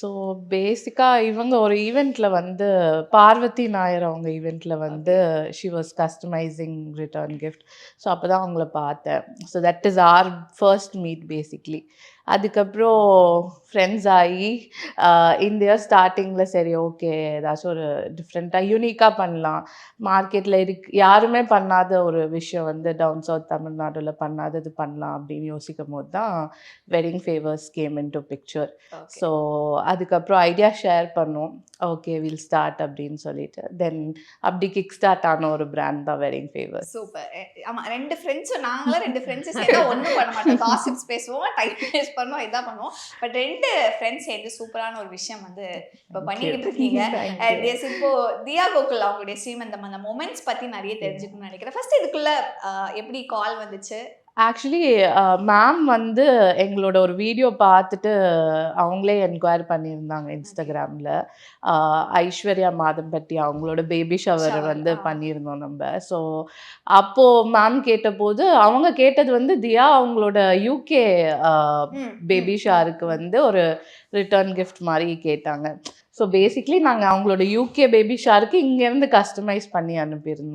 So பேசிக்காக இவங்க ஒரு ஈவெண்ட்டில் வந்து பார்வதி நாயர் அவங்க ஈவெண்ட்டில் வந்து she was customising return gift. So அப்போ தான் அவங்கள பார்த்தேன். So that is our first meet basically. அதுக்கப்புறம் ஃப்ரெண்ட்ஸ் ஆகி இந்த இயர் ஸ்டார்டிங்கில் சரி ஓகே ஏதாச்சும் ஒரு டிஃப்ரெண்ட்டாக யூனிக்காக பண்ணலாம், மார்க்கெட்டில் யாருமே பண்ணாத ஒரு விஷயம் வந்து டவுன் சவுத் தமிழ்நாடுல பண்ணாதது பண்ணலாம் அப்படின்னு யோசிக்கும் போது தான் wedding favours game in to picture. So அதுக்கப்புறம் ஐடியா ஷேர் பண்ணோம். ஓகே வில் ஸ்டார்ட் அப்படின்னு சொல்லிட்டு தென் அப்படி கிக் ஸ்டார்ட் ஆன ஒரு பிராண்ட் தான் வெட்டிங் ஃபேவர்ஸ். சூப்பர். ஆமா 2 ஃப்ரெண்ட்ஸும் நாங்களாம் 2 ஃப்ரெண்ட்ஸ் சேர்ந்தா ஒண்ணும் பண்ண மாட்டோம். காசிப்ஸ் பேசுவோம், டைம் வேஸ்ட் பண்ணுவோம், இதான் பண்ணுவோம். பட் 2 ஃப்ரெண்ட்ஸ் சேர்ந்து சூப்பரான ஒரு விஷயம் வந்து இப்போ பண்ணிக்கிட்டு இருக்கீங்க. எஸ் இப்போ தியா கோகுல் அவங்களுடைய ஸ்ரீமந்தம் அந்த மொமெண்ட்ஸ் பத்தி நிறைய தெரிஞ்சுக்கணும்னு நினைக்கிறேன். ஃபர்ஸ்ட் இதுக்குள்ள எப்படி கால் வந்துச்சு? ஆக்சுவலி மேம் வந்து எங்களோட ஒரு வீடியோ பார்த்துட்டு அவங்களே என்கொயர் பண்ணியிருந்தாங்க இன்ஸ்டாகிராமில். ஐஸ்வர்யா மாதம்பட்டி அவங்களோட பேபி ஷவர் வந்து பண்ணியிருந்தோம் நம்ம. ஸோ அப்போது மேம் கேட்டபோது அவங்க கேட்டது வந்து தியா அவங்களோட யூகே பேபி ஷவருக்கு வந்து ஒரு ரிட்டர்ன் கிஃப்ட் மாதிரி கேட்டாங்க. ஸோ பேசிக்லி நாங்கள் அவங்களோட யூகே பேபி ஷவருக்கு இங்கேருந்து கஸ்டமைஸ் பண்ணி அனுப்பியிருந்தோம்.